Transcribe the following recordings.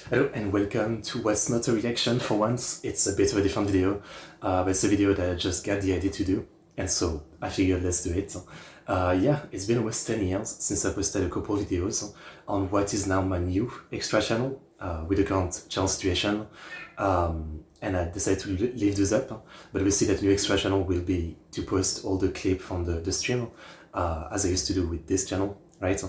Hello and welcome to what's not a reaction for once. It's a bit of a different video, but it's a video that I just got the idea to do, and so I figured let's do it. Yeah, it's been almost 10 years since I posted a couple of videos on what is now my new extra channel with the current channel situation, and I decided to leave this up, but we see that new extra channel will be to post all the clip from the stream, as I used to do with this channel, right?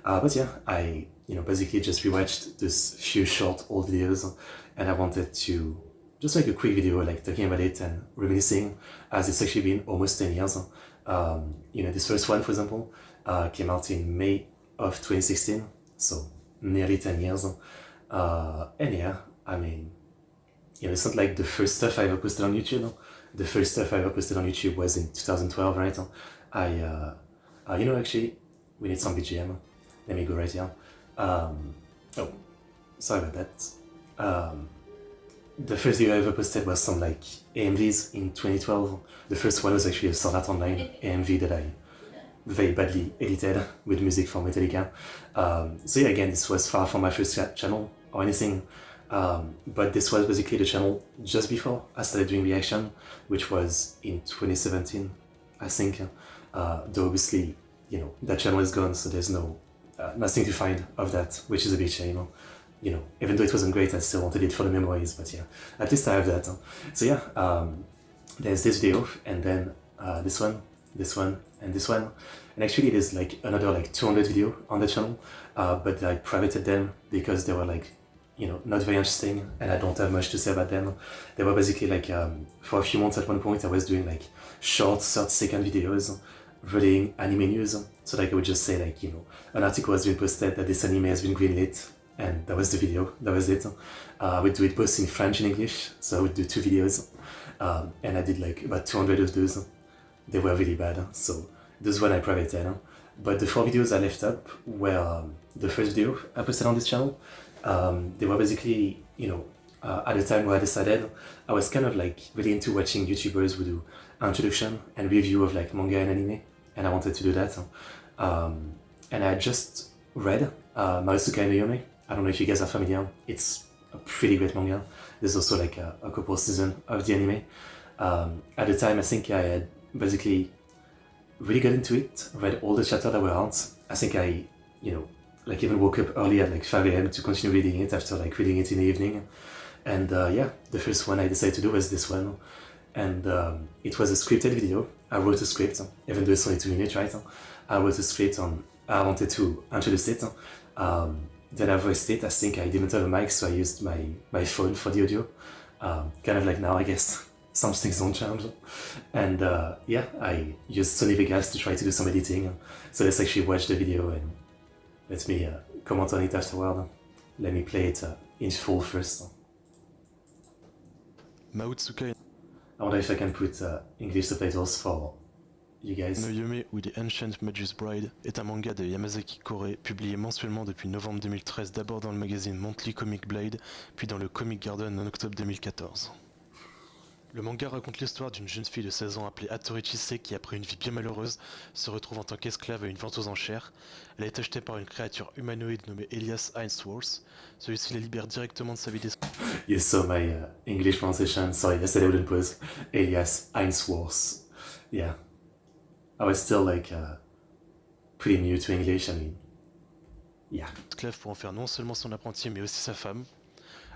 But yeah, I basically just rewatched this few short old videos, and I wanted to just make a quick video like talking about it and reminiscing, as it's actually been almost 10 years. This first one, for example, came out in May of 2016, so nearly 10 years. And yeah, I mean, it's not like the first stuff I ever posted on YouTube. The first stuff I ever posted on YouTube was in 2012, right? Actually, we need some BGM. Let me go right here. Oh, sorry about that. The first video I ever posted was some like AMVs in 2012. The first one was actually a Sword Art Online AMV that I very badly edited with music from Metallica. So yeah, again, this was far from my first channel or anything, but this was basically the channel just before I started doing reaction, which was in 2017, I think. Though obviously, that channel is gone, so there's nothing to find of that, which is a bit shame. Even though it wasn't great, I still wanted it for the memories, but yeah, at least I have that. So yeah, there's this video, and then this one, and this one. And actually there's like another like 200 video on the channel, but I privated them because they were like, not very interesting, and I don't have much to say about them. They were basically like, for a few months at one point, I was doing like short 30-second videos reading anime news. So like I would just say like, an article has been posted that this anime has been greenlit, and that was the video, that was it. I would do it both in French and English, so I would do 2 videos, and I did like about 200 of those. They were really bad, so this one I privated. But the 4 videos I left up were the first video I posted on this channel. They were basically, at the time where I decided, I was kind of like really into watching YouTubers who do introduction and review of like manga and anime, and I wanted to do that. And I just read Marusuka no Yome. I don't know if you guys are familiar. It's a pretty great manga. There's also like a couple seasons of the anime. At the time, I think I had basically really got into it, read all the chapters that were out. I think I, like even woke up early at like 5 a.m. to continue reading it after like reading it in the evening. And yeah, the first one I decided to do was this one. And it was a scripted video. I wrote a script, even though it's only 2 minutes, right? I wrote a script on, I wanted to introduce it. Then I voiced it. I think I didn't have a mic, so I used my phone for the audio. Kind of like now, I guess. Some things don't change. And yeah, I used Sony Vegas to try to do some editing. So let's actually watch the video and let me comment on it afterward. Let me play it in full first. Maotsuka I wonder if I can put English subtitles for you guys. no Yome ou The Ancient Magus Bride est un manga de Yamazaki Kore publié mensuellement depuis novembre 2013, d'abord dans le magazine Monthly Comic Blade, puis dans le Comic Garden en octobre 2014. Le manga raconte l'histoire d'une jeune fille de 16 ans appelée Hattori Chise qui, après une vie bien malheureuse, se retrouve en tant qu'esclave à une vente aux enchères. Elle est achetée par une créature humanoïde nommée Elias Ainsworth. Celui-ci la libère directement de sa vie d'esclave. You saw my English pronunciation. Sorry, I said I wouldn't pause. Elias Ainsworth. Yeah. I was still like pretty new to English. I mean, yeah. Esclave pour en faire non seulement son apprenti mais aussi sa femme.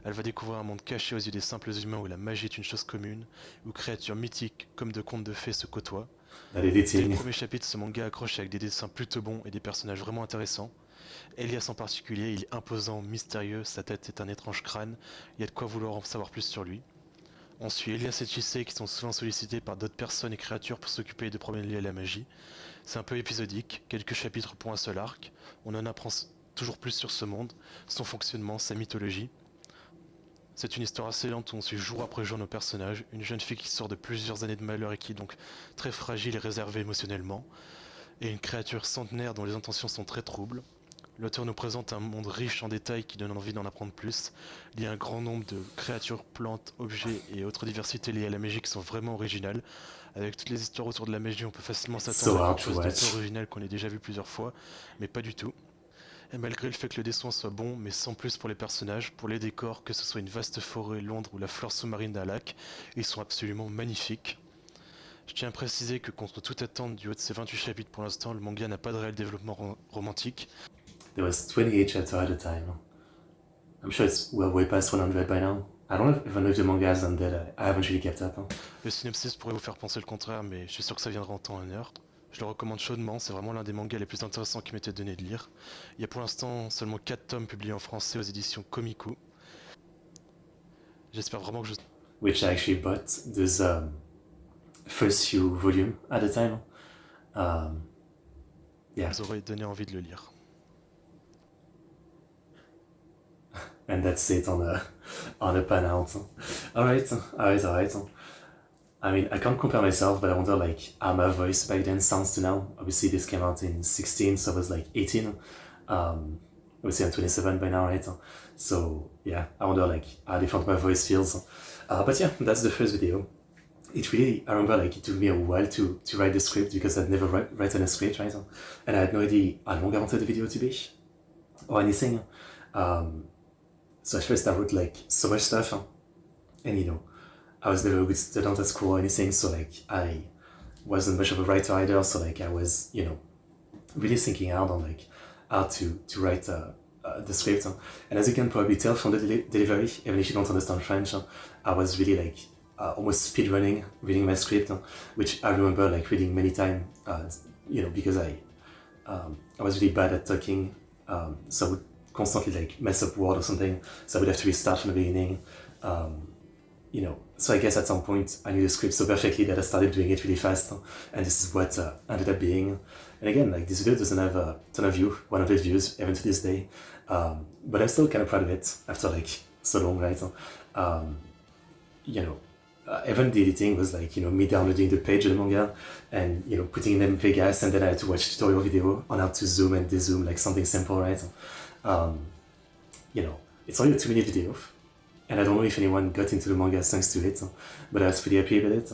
Elle va découvrir un monde caché aux yeux des simples humains où la magie est une chose commune, où créatures mythiques comme de contes de fées se côtoient. Dès le premier chapitre, ce manga accroche avec des dessins plutôt bons et des personnages vraiment intéressants. Elias en particulier, il est imposant, mystérieux, sa tête est un étrange crâne, il y a de quoi vouloir en savoir plus sur lui. On suit Elias et Chise qui sont souvent sollicités par d'autres personnes et créatures pour s'occuper de problèmes liés à la magie. C'est un peu épisodique, quelques chapitres pour un seul arc, on en apprend toujours plus sur ce monde, son fonctionnement, sa mythologie. C'est une histoire assez lente où on suit jour après jour nos personnages, une jeune fille qui sort de plusieurs années de malheur et qui est donc très fragile et réservée émotionnellement, et une créature centenaire dont les intentions sont très troubles. L'auteur nous présente un monde riche en détails qui donne envie d'en apprendre plus. Il y a un grand nombre de créatures, plantes, objets et autres diversités liées à la magie qui sont vraiment originales. Avec toutes les histoires autour de la magie, on peut facilement s'attendre à quelque chose de peu original qu'on ait déjà vu plusieurs fois, mais pas du tout. Et malgré le fait que le dessin soit bon, mais sans plus pour les personnages, pour les décors, que ce soit une vaste forêt, Londres ou la flore sous-marine d'un lac, ils sont absolument magnifiques. Je tiens à préciser que contre toute attente du haut de ces 28 chapitres pour l'instant, le manga n'a pas de réel développement romantique. There was 28 chapters at a time. I'm sure it's well way past 100 by now. I don't even know if the manga has done that. I haven't really kept up. Le synopsis pourrait vous faire penser le contraire, mais je suis sûr que ça viendra en temps et en heure. Je le recommande chaudement, c'est vraiment l'un des mangas les plus intéressants qui m'était donné de lire. Il y a pour l'instant seulement 4 tomes publiés en français aux éditions Komiku. J'espère vraiment que je... Which I actually bought those first few volumes at a time. Yeah. vous aurait donné envie de le lire. And that's it on a pan out. Alright. I mean, I can't compare myself, but I wonder like how my voice back then sounds to now. Obviously, this came out in 16, so I was like 18. Obviously, I'm 27 by now, right? So yeah, I wonder like how different my voice feels. But yeah, that's the first video. I remember like it took me a while to write the script because I'd never written a script, right? And I had no idea how long I wanted the video to be or anything. So at first I wrote like so much stuff, and you know, I was never a good student at school or anything, so like I wasn't much of a writer either, so like I was, you know, really thinking hard on like how to write the script. And as you can probably tell from the delivery, even if you don't understand French, I was really like almost speedrunning reading my script, which I remember like reading many times, you know, because I was really bad at talking, so I would constantly like mess up word or something, so I would have to restart from the beginning. You know, so I guess at some point I knew the script so perfectly that I started doing it really fast, and this is what ended up being. And again, like this video doesn't have a ton of views, 100 views even to this day, but I'm still kind of proud of it after like so long, right? You know, even the editing was like, you know, me downloading the page of the manga and, you know, putting in Vegas, and then I had to watch tutorial video on how to zoom and dezoom, like something simple, right? You know, it's only a 2-minute video, and I don't know if anyone got into the manga thanks to it, but I was pretty happy with it.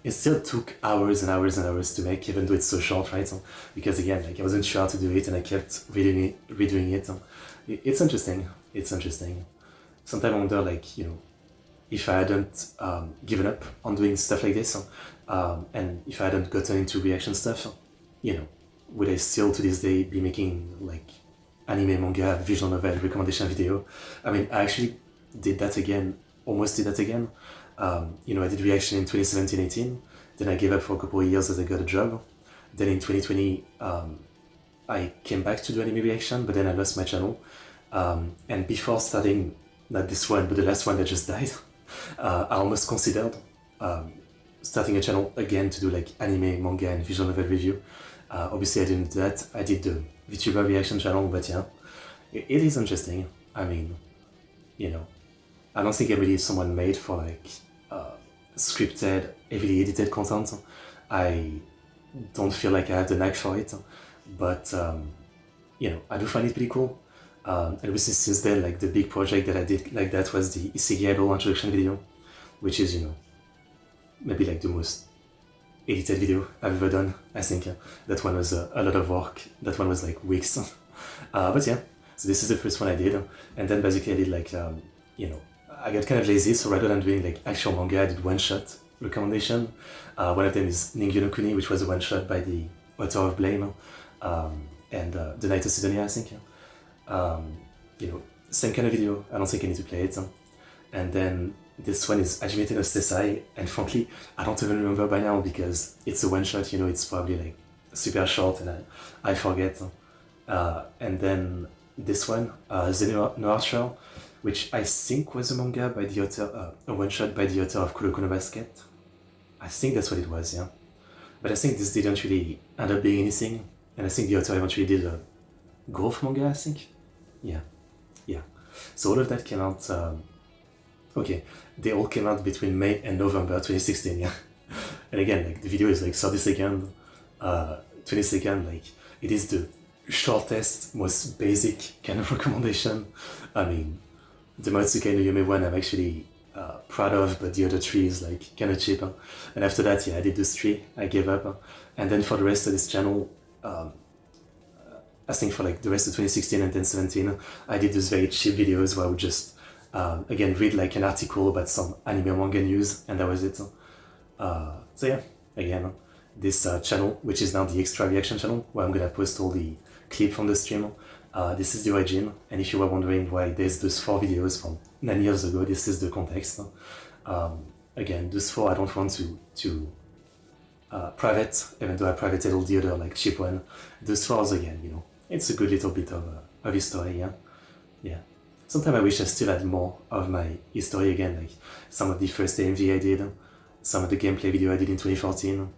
It still took hours and hours and hours to make, even though it's so short, right? Because again, like I wasn't sure how to do it, and I kept redoing it. It's interesting. Sometimes I wonder, like, you know, if I hadn't given up on doing stuff like this, and if I hadn't gotten into reaction stuff, you know, would I still to this day be making like anime, manga, visual novel recommendation video? I mean, I actually almost did that again. You know, I did reaction in 2017-18, then I gave up for a couple of years as I got a job. Then in 2020, I came back to do anime reaction, but then I lost my channel. And before starting, not this one, but the last one that just died, I almost considered starting a channel again to do like anime, manga, and visual novel review. Obviously I didn't do that. I did the VTuber reaction channel, but yeah, it is interesting. I mean, you know, I don't think I'm really someone made for like scripted, heavily edited content. I don't feel like I have the knack for it, but you know, I do find it pretty cool. And obviously since then, like the big project that I did like that was the Isekai Idol introduction video, which is, you know, maybe like the most edited video I've ever done. I think that one was a lot of work. That one was like weeks. But yeah, so this is the first one I did, and then basically I did like, you know, I got kind of lazy, so rather than doing like actual manga, I did one-shot recommendation. One of them is Ningyu no Kuni, which was a one-shot by the author of Blame, and The Night of Sidonia, I think. You know, same kind of video. I don't think I need to play it. And then this one is Hajimete no Sesai, and frankly, I don't even remember by now because it's a one-shot, you know, it's probably like super short and I forget. And then this one, Zeno no Archer, which I think was a manga by the author, a one-shot by the author of Kuroko no Basket. I think that's what it was, yeah. But I think this didn't really end up being anything, and I think the author eventually did a golf manga, I think. Yeah. So all of that came out, okay, they all came out between May and November 2016, yeah. And again, like the video is like 30 seconds, 20 seconds, like it is the shortest, most basic kind of recommendation. I mean, the Matsukai no Yume one I'm actually proud of, but the other 3 is like kind of cheap. And after that, yeah, I did those 3, I gave up. And then for the rest of this channel, I think for like the rest of 2016 and 2017, I did those very cheap videos where I would just, again, read like an article about some anime manga news, and that was it. So yeah, again, this channel, which is now the extra reaction channel, where I'm gonna post all the clip from the stream. This is the origin, and if you were wondering why there's those 4 videos from 9 years ago, this is the context. Again, those 4 I don't want to private, even though I privated all the other like cheap one. Those 4s again, you know, it's a good little bit of history, yeah. Yeah. Sometimes I wish I still had more of my history again, like some of the first AMV I did, some of the gameplay video I did in 2014,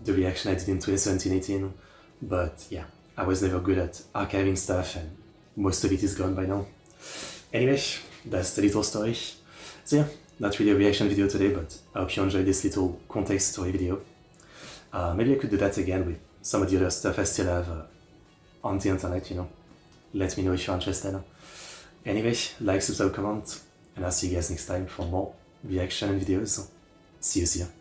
the reaction I did in 2017-18, but yeah, I was never good at archiving stuff and most of it is gone by now. Anyway, that's the little story. So yeah, not really a reaction video today, but I hope you enjoyed this little context story video. Maybe I could do that again with some of the other stuff I still have on the internet, you know. Let me know if you're interested. Anyway, like, subscribe, comment, and I'll see you guys next time for more reaction videos. See you.